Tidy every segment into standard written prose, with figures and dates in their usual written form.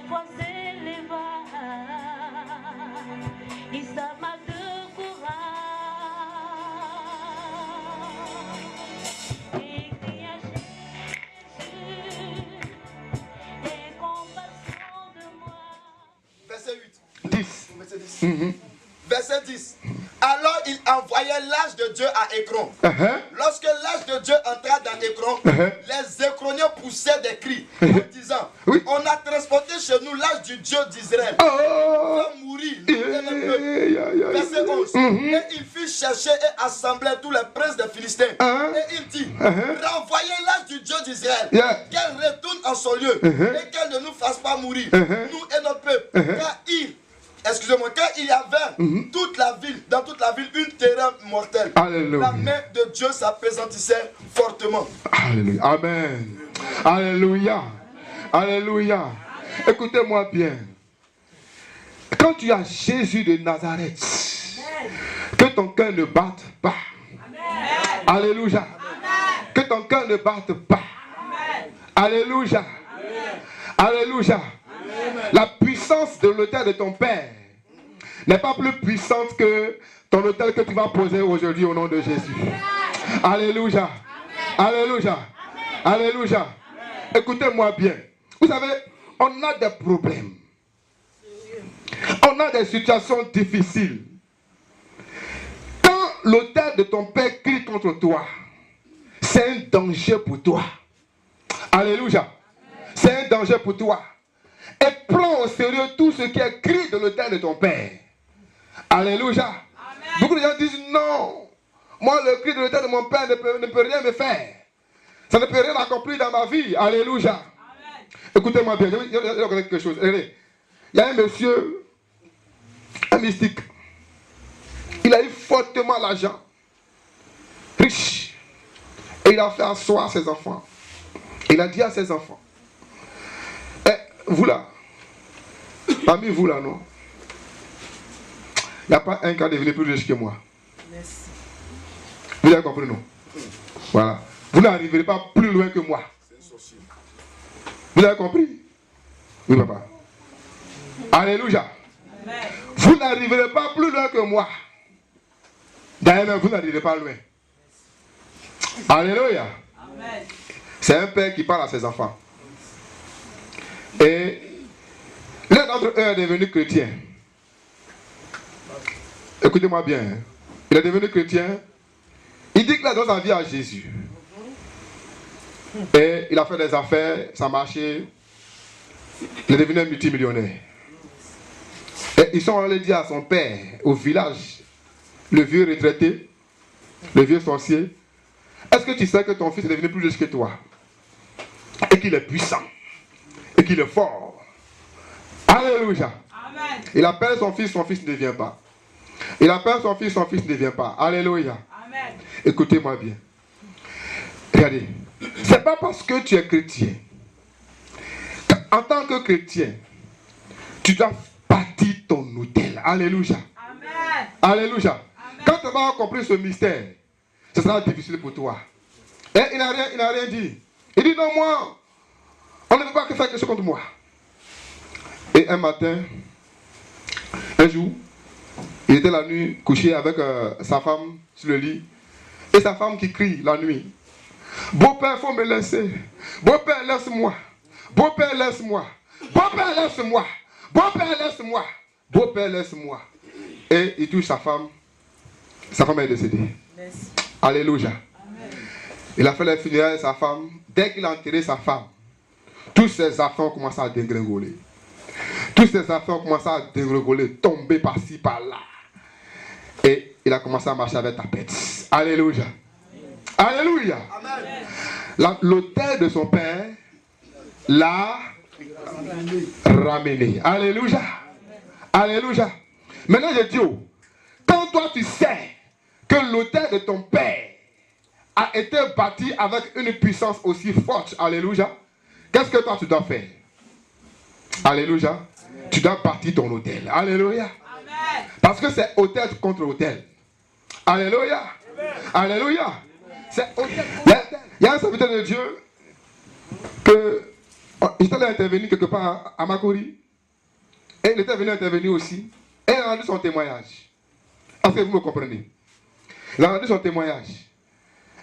fois s'éleva, il s'arma de courage et cria Jésus, aie compassion de moi. Verset 8. 10. Verset 10. Verset 10. Alors il envoyait l'âge de Dieu à Écron. Lorsque l'âge de Dieu entra dans Écron, les Écroniens poussaient des cris en disant on a transporté chez nous l'âge du Dieu d'Israël. Il va mourir. Verset 11. Et il fit chercher et assembler tous les princes des Philistins. Et il dit renvoyez l'âge du Dieu d'Israël, qu'elle retourne en son lieu et qu'elle ne nous fasse pas mourir, nous et notre peuple. Car quand il y avait dans toute la ville, une terreur mortelle. Alléluia. La main de Dieu s'appesantissait fortement. Alléluia. Amen. Alléluia. Alléluia. Écoutez-moi bien. Quand tu as Jésus de Nazareth, que ton cœur ne batte pas. Alléluia. Que ton cœur ne batte pas. Alléluia. Alléluia. La puissance de l'autel de ton Père n'est pas plus puissante que ton autel que tu vas poser aujourd'hui au nom de Jésus. Alléluia. Alléluia. Alléluia. Écoutez-moi bien. Vous savez, on a des problèmes. On a des situations difficiles. Quand l'autel de ton Père crie contre toi, c'est un danger pour toi. Alléluia. C'est un danger pour toi. Et prends au sérieux tout ce qui est cri de l'autel de ton Père. Alléluia. Amen. Beaucoup de gens disent non. Moi, le cri de l'autel de mon Père ne peut rien me faire. Ça ne peut rien accomplir dans ma vie. Alléluia. Écoutez-moi bien. Je vais dire quelque chose. Il y a un monsieur, un mystique. Il a eu fortement l'argent. Riche. Et il a fait asseoir ses enfants. Il a dit à ses enfants. Vous là, parmi vous là, non? Il n'y a pas un qui est devenu plus riche que moi. Merci. Vous avez compris, non? Voilà. Vous n'arriverez pas plus loin que moi. Vous avez compris? Oui, papa. Alléluia. Amen. Vous n'arriverez pas plus loin que moi. D'ailleurs, vous n'arriverez pas loin. Alléluia. Amen. C'est un père qui parle à ses enfants. Et l'un d'entre eux est devenu chrétien. Écoutez-moi bien. Il est devenu chrétien. Il dit qu'il a donné sa vie à Jésus. Et il a fait des affaires, ça a marché. Il est devenu un multimillionnaire. Et ils sont allés dire à son père, au village, le vieux retraité, le vieux sorcier, est-ce que tu sais que ton fils est devenu plus riche que toi? Et qu'il est puissant. Et qu'il est fort. Alléluia. Amen. Il appelle son fils ne vient pas. Il appelle son fils ne vient pas. Alléluia. Amen. Écoutez-moi bien. Regardez. C'est pas parce que tu es chrétien. En tant que chrétien, tu dois bâtir ton autel. Alléluia. Amen. Alléluia. Amen. Quand tu vas compris ce mystère, ce sera difficile pour toi. Et il n'a rien dit. Il dit non, moi. On ne peut pas faire quelque chose contre moi. Et un matin, un jour, il était la nuit couché avec sa femme sur le lit. Et sa femme qui crie la nuit. Beau-père, il faut me laisser. Beau-père, laisse-moi. Beau-père, laisse-moi. Beau-père, laisse-moi. Beau-père, laisse-moi. Beau-père, laisse-moi. Et il touche sa femme. Sa femme est décédée. Merci. Alléluia. Amen. Il a fait les funérailles de sa femme. Dès qu'il a enterré sa femme, tous ses affaires ont commencé à dégringoler. Tous ses affaires ont commencé à dégringoler, tomber par-ci, par-là. Et il a commencé à marcher avec tapette. Alléluia. Amen. Alléluia. L'autel de son père l'a ramené. Alléluia. Alléluia. Maintenant je dis, quand toi tu sais que l'autel de ton père a été bâti avec une puissance aussi forte, alléluia, qu'est-ce que toi tu dois faire? Alléluia. Amen. Tu dois bâtir ton autel. Alléluia. Amen. Parce que c'est autel contre autel. Alléluia. Amen. Alléluia. C'est autel contre autel. Il y a un serviteur de Dieu que Il était intervenu quelque part à Makori. Et il était venu intervenir aussi. Et il a rendu son témoignage. Est-ce que vous me comprenez? Il a rendu son témoignage.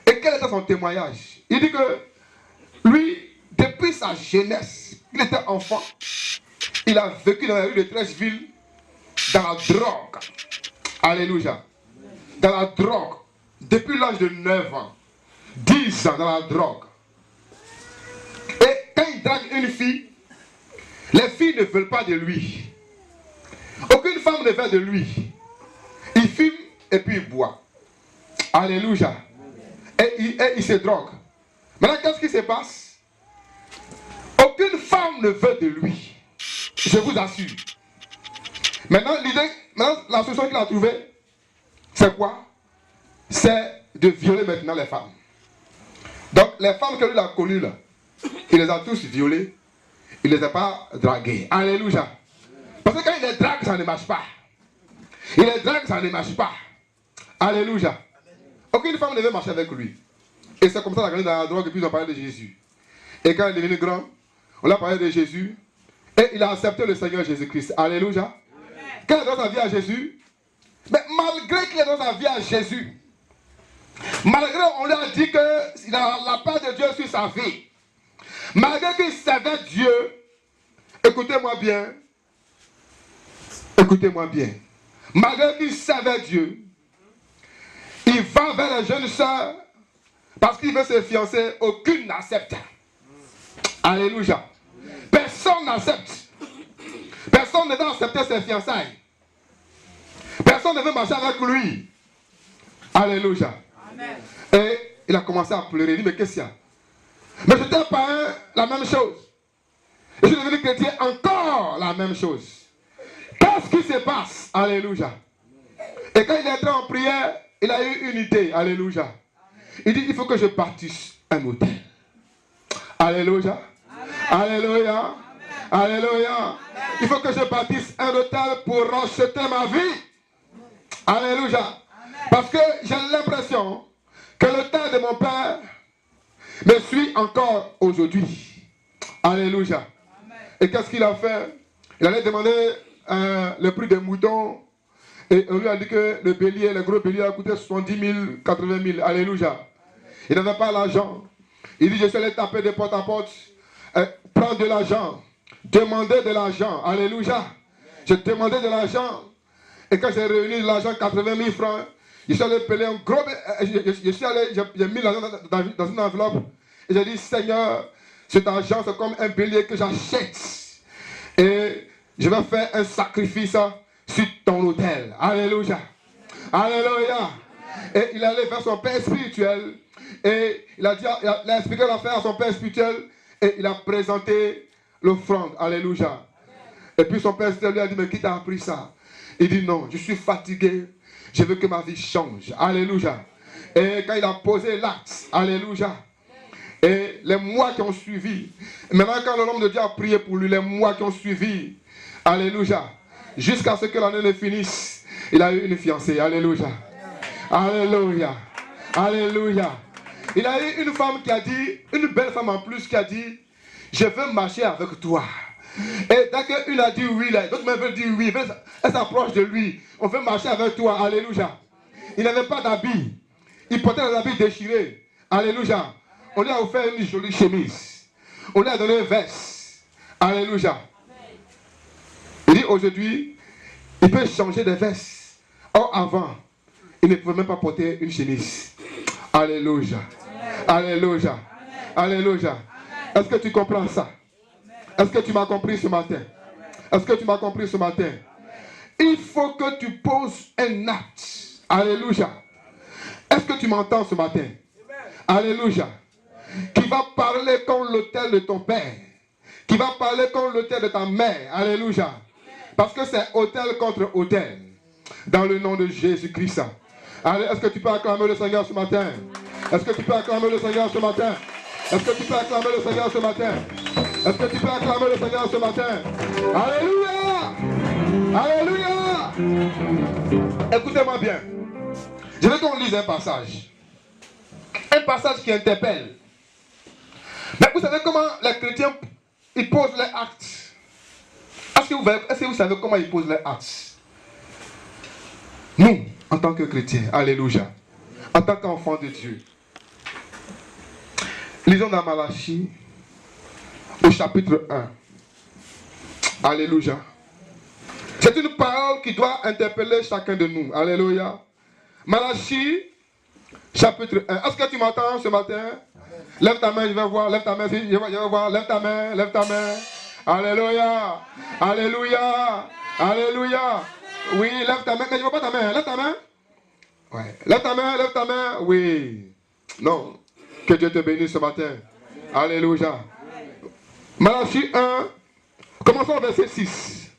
Et quel était son témoignage? Il dit que lui, depuis sa jeunesse, il était enfant, il a vécu dans la rue de Treichville, dans la drogue. Alléluia. Dans la drogue. Depuis l'âge de 9 ans. 10 ans dans la drogue. Et quand il drague une fille, les filles ne veulent pas de lui. Aucune femme ne veut de lui. Il fume et puis il boit. Alléluia. Et il se drogue. Maintenant, qu'est-ce qui se passe? Aucune femme ne veut de lui. Je vous assure. Maintenant, la solution qu'il a trouvée, c'est quoi? C'est de violer maintenant les femmes. Donc, les femmes que lui a connues là, il les a tous violées. Il ne les a pas draguées. Alléluia. Parce que quand il les drague, ça ne marche pas. Il les drague, ça ne marche pas. Alléluia. Aucune femme ne veut marcher avec lui. Et c'est comme ça qu'il a grandi dans la drogue et puis ils ont parlé de Jésus. Et quand il est devenu grand, on a parlé de Jésus. Et il a accepté le Seigneur Jésus-Christ. Alléluia. Amen. Quand il a donné sa vie à Jésus, mais malgré qu'il a donné sa vie à Jésus, malgré on lui a dit qu'il a la part de Dieu sur sa vie, malgré qu'il savait Dieu, écoutez-moi bien, malgré qu'il savait Dieu, il va vers les jeunes sœurs parce qu'il veut se fiancer, aucune n'accepte. Alléluia. Personne n'accepte. Personne ne veut accepter ses fiançailles. Personne ne veut marcher avec lui. Alléluia. Amen. Et il a commencé à pleurer. Il dit, mais qu'est-ce qu'il y a? Mais j'étais pas la même chose. Je suis devenu chrétien, encore la même chose. Qu'est-ce qui se passe? Alléluia. Et quand il est entré en prière, il a eu une idée. Alléluia. Il dit, il faut que je bâtisse un hôtel. Alléluia. Amen. Alléluia. Amen. Alléluia. Amen. Il faut que je bâtisse un hôtel pour racheter ma vie. Alléluia. Amen. Parce que j'ai l'impression que le temps de mon père me suit encore aujourd'hui. Alléluia. Amen. Et qu'est-ce qu'il a fait? Il allait demander le prix des moutons. Et on lui a dit que le bélier, le gros bélier a coûté 70 000, 80 000. Alléluia. Amen. Il n'avait pas l'argent. Il dit, je suis allé taper de porte à porte, prendre de l'argent, demander de l'argent. Alléluia. J'ai demandé de l'argent. Et quand j'ai réuni de l'argent, 80 000 francs, je suis allé payer un gros... J'ai mis l'argent dans une enveloppe. Et j'ai dit, Seigneur, cet argent, c'est comme un bélier que j'achète. Et je vais faire un sacrifice sur ton autel. Alléluia. Alléluia. Et il allait vers son père spirituel. Et il a expliqué l'affaire à son père spirituel. Et il a présenté l'offrande. Alléluia. Et puis son père spirituel lui a dit, mais qui t'a appris ça? Il dit, non, je suis fatigué. Je veux que ma vie change. Alléluia. Et quand il a posé l'acte, alléluia. Et les mois qui ont suivi, maintenant quand l'homme de Dieu a prié pour lui, les mois qui ont suivi, alléluia, jusqu'à ce que l'année ne finisse, il a eu une fiancée. Alléluia. Alléluia. Alléluia. Il a eu une femme qui a dit, une belle femme en plus qui a dit, je veux marcher avec toi. Et dès qu'une a dit oui, l'autre même veut dire oui, elle s'approche de lui. On veut marcher avec toi. Alléluia. Il n'avait pas d'habits. Il portait des habits déchirés. Alléluia. On lui a offert une jolie chemise. On lui a donné un veste. Alléluia. Il dit aujourd'hui, il peut changer de veste. Or avant, il ne pouvait même pas porter une chemise. Alléluia. Alléluia. Alléluia. Est-ce que tu comprends ça? Est-ce que tu m'as compris ce matin? Est-ce que tu m'as compris ce matin? Il faut que tu poses un acte. Alléluia. Est-ce que tu m'entends ce matin? Alléluia. Qui va parler comme l'autel de ton père. Qui va parler comme l'autel de ta mère. Alléluia. Parce que c'est autel contre autel. Dans le nom de Jésus-Christ. Allez, est-ce que tu peux acclamer le Seigneur ce matin? Est-ce que tu peux acclamer le Seigneur ce matin? Est-ce que tu peux acclamer le Seigneur ce matin? Est-ce que tu peux acclamer le Seigneur ce matin? Alléluia! Alléluia! Écoutez-moi bien. Je veux qu'on lise un passage. Un passage qui interpelle. Mais vous savez comment les chrétiens ils posent les actes. Est-ce que vous savez comment ils posent les actes? Nous, en tant que chrétiens, alléluia, en tant qu'enfants de Dieu, lisons dans Malachie, au chapitre 1. Alléluia. C'est une parole qui doit interpeller chacun de nous. Alléluia. Malachie, chapitre 1. Est-ce que tu m'entends ce matin? Lève ta main, je vais voir. Lève ta main, je vais voir. Lève ta main, lève ta main. Alléluia. Alléluia. Alléluia. Oui, lève ta main. Mais je ne vois pas ta main. Lève ta main. Ouais. Lève ta main, lève ta main. Oui. Non. Que Dieu te bénisse ce matin. Alléluia. Malachie 1. Commençons au verset 6.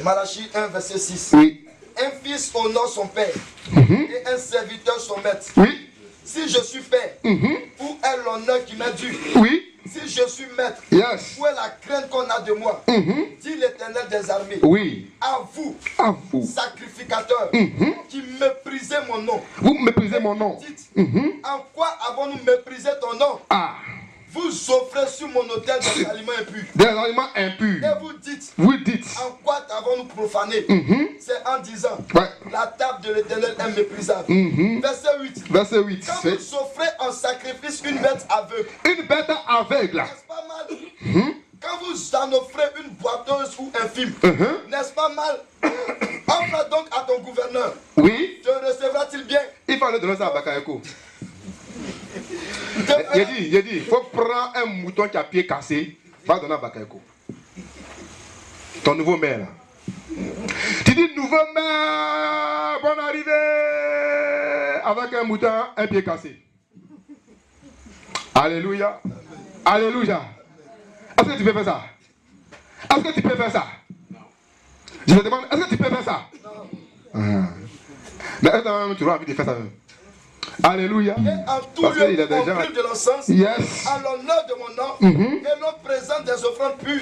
Malachie 1, verset 6. Oui. Un fils honore son père et un serviteur son maître. Oui. Si je suis père, où est l'honneur qui m'est dû? Oui. Si je suis maître, Yes. où est la crainte qu'on a de moi? Dit l'Éternel des armées. Oui. À vous, sacrificateurs, qui méprisez mon nom. Vous méprisez mon nom. Dites, en quoi avons-nous méprisé ton nom? Ah. Vous offrez sur mon autel des aliments impurs. Des aliments impurs. Et vous dites, en quoi t'avons-nous profané? C'est en disant, la table de l'Éternel est méprisable. Verset 8. Verset 8. Quand vous offrez en sacrifice une bête aveugle. Une bête aveugle. N'est-ce pas mal? Quand vous en offrez une boiteuse ou infime. N'est-ce pas mal? Offre donc à ton gouverneur. Oui. Te recevra-t-il bien? Il faut le donner ça à Bakayoko. J'ai dit, il faut prendre un mouton qui a pied cassé, va donner à Bakayoko. Ton nouveau maire là. Tu dis nouveau maire, bonne arrivée, avec un mouton, un pied cassé. Alléluia. Alléluia. Est-ce que tu peux faire ça? Est-ce que tu peux faire ça? Je te demande, est-ce que tu peux faire ça? Non. Mais est-ce que tu auras envie de faire ça même? Alléluia. Et en tout lieu, on brûle de l'encens en l'honneur de mon nom et l'on présente des offrandes pures,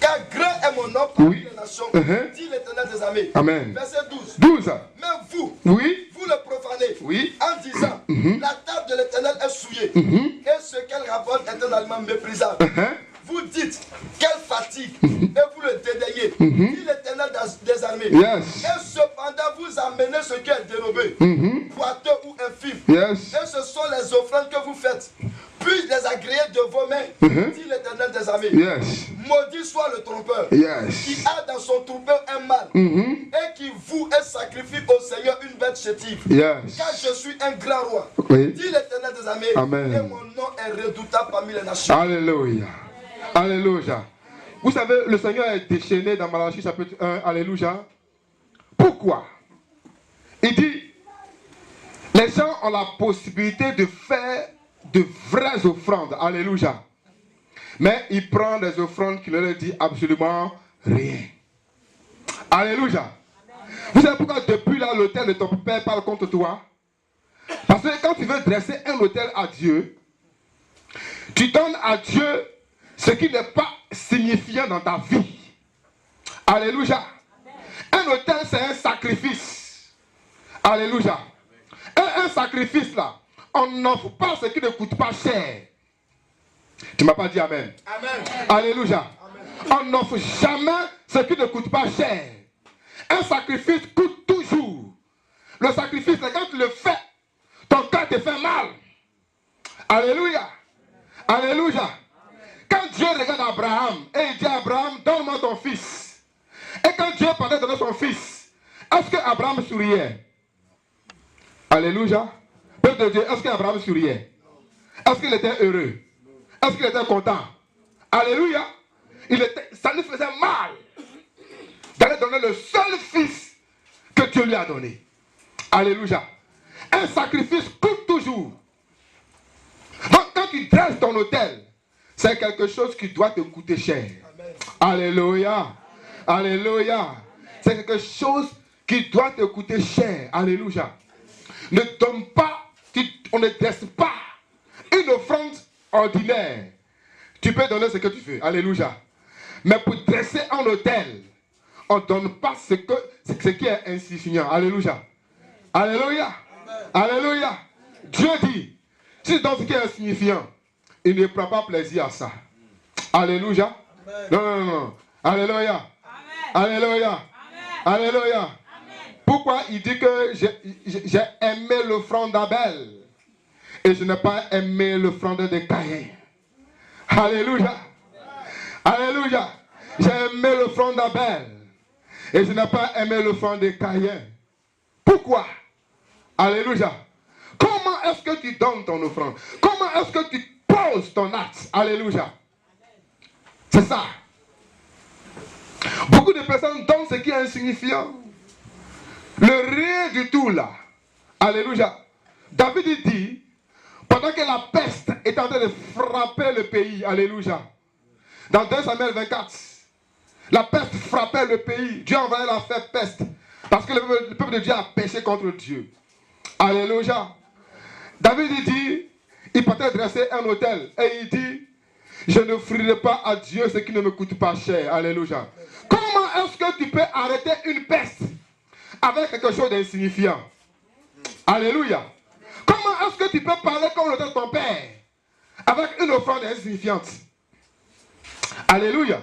car grand est mon nom parmi les nations, dit l'Éternel des armées. Amen. Verset 12. Mais vous, vous le profanez, en disant, la table de l'Éternel est souillée, et ce qu'elle rapporte est un aliment méprisable. Vous dites, quelle fatigue, et vous le dédaignez, dit l'Éternel des armées. Et cependant, vous amenez ce qui est dérobé, boiteux ou infime. Et ce sont les offrandes que vous faites. Puis-je les agréer de vos mains, dit l'Éternel des armées. Maudit soit le trompeur, qui a dans son troupeau un mâle, et qui voue et sacrifie au Seigneur une bête chétive. Car je suis un grand roi, dit l'Éternel des armées, et mon nom est redoutable parmi les nations. Alléluia. Alléluia. Vous savez, le Seigneur est déchaîné dans Malachie chapitre 1. Alléluia. Pourquoi? Il dit, les gens ont la possibilité de faire de vraies offrandes. Alléluia. Mais il prend des offrandes qui ne leur disent absolument rien. Alléluia. Vous savez pourquoi depuis là l'autel de ton père parle contre toi? Parce que quand tu veux dresser un autel à Dieu, tu donnes à Dieu ce qui n'est pas signifiant dans ta vie. Alléluia. Un autel, c'est un sacrifice. Alléluia. Un sacrifice là, on n'offre pas ce qui ne coûte pas cher. Tu ne m'as pas dit amen. Alléluia. On n'offre jamais ce qui ne coûte pas cher. Un sacrifice coûte toujours. Le sacrifice, c'est quand tu le fais, ton cœur te fait mal. Alléluia. Alléluia. Quand Dieu regarde Abraham et il dit à Abraham, donne-moi ton fils. Et quand Dieu parlait de donner son fils, est-ce que Abraham souriait? Alléluia. Peuple de Dieu, est-ce qu'Abraham souriait? Est-ce qu'il était heureux? Est-ce qu'il était content? Alléluia. Ça lui faisait mal d'aller donner le seul fils que Dieu lui a donné. Alléluia. Un sacrifice coûte toujours. Donc quand tu dresses ton autel, c'est quelque chose qui doit te coûter cher. Amen. Alléluia. Alléluia. C'est quelque chose qui doit te coûter cher. Alléluia. Ne donne pas, on ne dresse pas une offrande ordinaire. Tu peux donner ce que tu veux. Alléluia. Mais pour dresser un autel, on ne donne pas ce qui est insignifiant. Alléluia. Alléluia. Alléluia. Dieu dit, si tu donnes ce qui est insignifiant, il ne prend pas plaisir à ça. Alléluia. Non, non, non. Alléluia. Alléluia. Alléluia. Pourquoi il dit que j'ai aimé l'offrande d'Abel et je n'ai pas aimé l'offrande de Caïn? Alléluia. Alléluia. J'ai aimé l'offrande d'Abel et je n'ai pas aimé l'offrande de Caïn. Pourquoi? Alléluia. Comment est-ce que tu donnes ton offrande? Comment est-ce que tu poses ton acte? Alléluia. C'est ça. Beaucoup de personnes donnent ce qui est insignifiant. Le rien du tout là. Alléluia. David dit, pendant que la peste est en train de frapper le pays, alléluia. Dans 2 Samuel 24, la peste frappait le pays. Dieu envoyait la peste. Parce que le peuple de Dieu a péché contre Dieu. Alléluia. David dit, il partait dresser un autel. Et il dit, je n'offrirai pas à Dieu ce qui ne me coûte pas cher. Alléluia. Comment est-ce que tu peux arrêter une peste avec quelque chose d'insignifiant? Alléluia. Comment est-ce que tu peux parler comme l'autel de ton père avec une offrande insignifiante? Alléluia.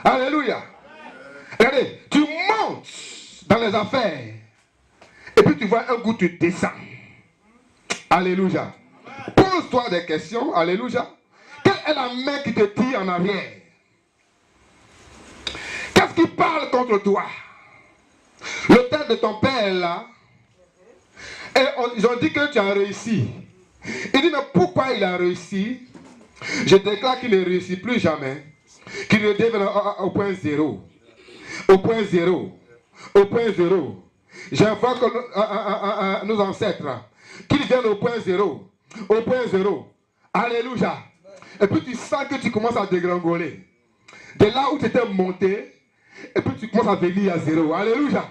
Alléluia. Regardez, tu montes dans les affaires et puis tu vois un goût, tu descends. Alléluia. Pose-toi des questions. Alléluia. Quelle est la main qui te tire en arrière? Qu'est-ce qui parle contre toi? L'autel de ton père est là. Et ils ont dit que tu as réussi. Il dit, mais pourquoi il a réussi? Je déclare qu'il ne réussit plus jamais. Qu'il redevienne au point zéro. Au point zéro. Au point zéro. J'invoque nos ancêtres. Qu'ils viennent au point zéro. Au point zéro. Alléluia. Et puis tu sens que tu commences à dégringoler. De là où tu étais monté. Et puis tu commences à venir à zéro. Alléluia.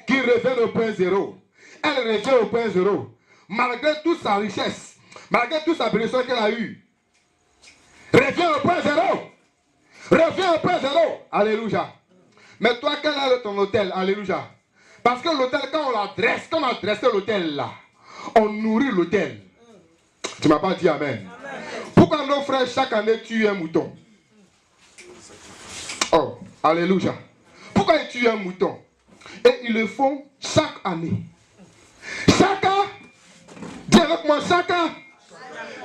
Qu'ils reviennent au point zéro. Elle revient au point zéro. Malgré toute sa richesse. Malgré toute sa blessure qu'elle a eue. Reviens au point zéro. Reviens au point zéro. Alléluia. Mais toi, quel est ton hôtel? Alléluia. Parce que l'hôtel, quand on l'adresse, quand on a dressé l'hôtel là, on nourrit l'hôtel. Tu ne m'as pas dit amen. Pourquoi nos frères chaque année tuent un mouton? Oh, alléluia. Pourquoi ils tuent un mouton? Et ils le font chaque année. Chaque année. Dis avec moi, chaque année.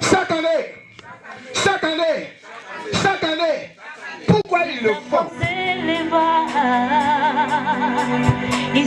Chaque année. Chaque année. Chaque année. Pourquoi ils le font? Il